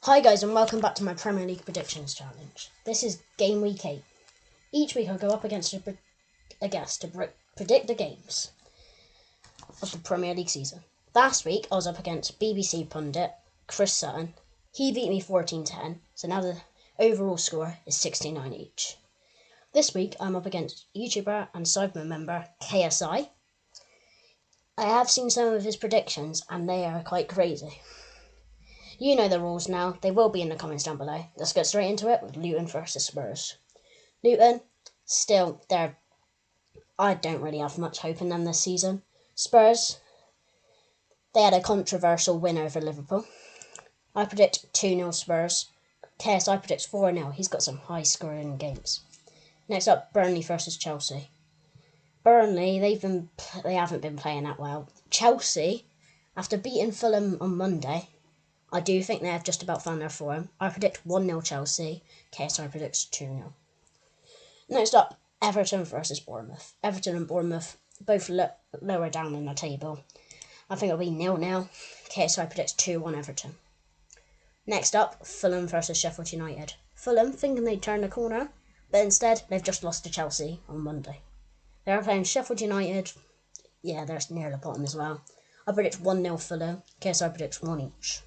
Hi guys, and welcome back to my Premier League predictions challenge. This is game week 8. Each week I go up against a guest to predict the games of the Premier League season. Last week I was up against BBC pundit Chris Sutton. He beat me 14-10, so now the overall score is 69 each. This week I'm up against YouTuber and Sidemen member KSI. I have seen some of his predictions and they are quite crazy. You know the rules now. They will be in the comments down below. Let's get straight into it with Luton versus Spurs. Luton, still, I don't really have much hope in them this season. Spurs, they had a controversial win over Liverpool. I predict 2-0 Spurs. KSI predicts 4-0. He's got some high scoring games. Next up, Burnley versus Chelsea. Burnley, they haven't been playing that well. Chelsea, after beating Fulham on Monday, I do think they have just about found their form. I predict 1-0 Chelsea. KSI predicts 2-0. Next up, Everton versus Bournemouth. Everton and Bournemouth both lower down in the table. I think it'll be 0-0. KSI predicts 2-1 Everton. Next up, Fulham versus Sheffield United. Fulham thinking they'd turn the corner, but instead they've just lost to Chelsea on Monday. They are playing Sheffield United. Yeah, they're near the bottom as well. I predict 1-0 Fulham. KSI predicts 1 each.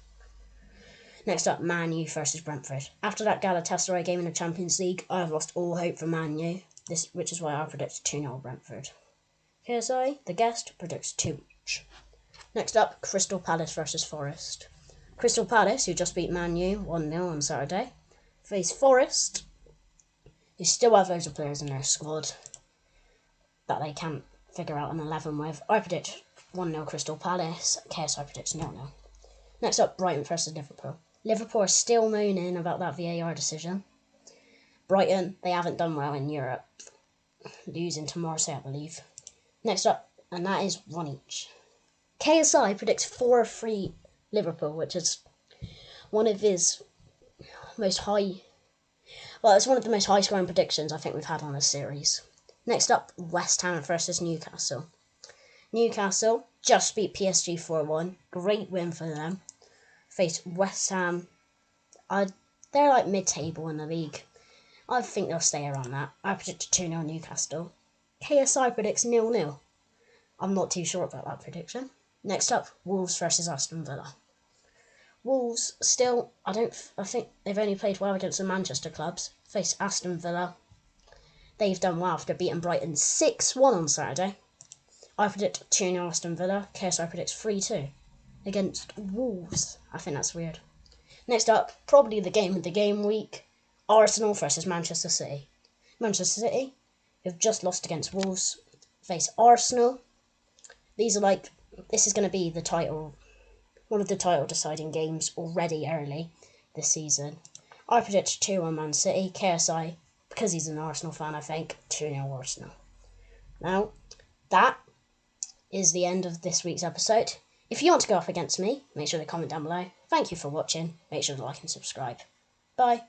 Next up, Man U versus Brentford. After that Galatasaray game in the Champions League, I have lost all hope for Man U, which is why I predict 2-0 Brentford. KSI, the guest, predicts 2 each. Next up, Crystal Palace versus Forest. Crystal Palace, who just beat Man U 1-0 on Saturday, face Forest, who still have loads of players in their squad that they can't figure out an 11 with. I predict 1-0 Crystal Palace. KSI predicts 0-0. Next up, Brighton versus Liverpool. Liverpool are still moaning about that VAR decision. Brighton, they haven't done well in Europe, losing to Marseille, I believe. Next up, and that is 1 each. KSI predicts 4-3 Liverpool, which is one of his most high... Well, it's one of the most high-scoring predictions I think we've had on this series. Next up, West Ham versus Newcastle. Newcastle just beat PSG 4-1. Great win for them. Face West Ham. They're like mid-table in the league. I think they'll stay around that. I predict 2-0 Newcastle. KSI predicts 0-0. I'm not too sure about that prediction. Next up, Wolves versus Aston Villa. Wolves still, I think they've only played well against the Manchester clubs. Face Aston Villa. They've done well after beating Brighton 6-1 on Saturday. I predict 2-0 Aston Villa. KSI predicts 3-2 against Wolves. I think that's weird. Next up, probably the game of the game week, Arsenal versus Manchester City. Manchester City, who've just lost against Wolves, face Arsenal. This is going to be one of the title deciding games already early this season. I predict 2-1 Man City. KSI, because he's an Arsenal fan, I think 2-0 Arsenal. Now, that is the end of this week's episode. If you want to go up against me, make sure to comment down below. Thank you for watching. Make sure to like and subscribe. Bye.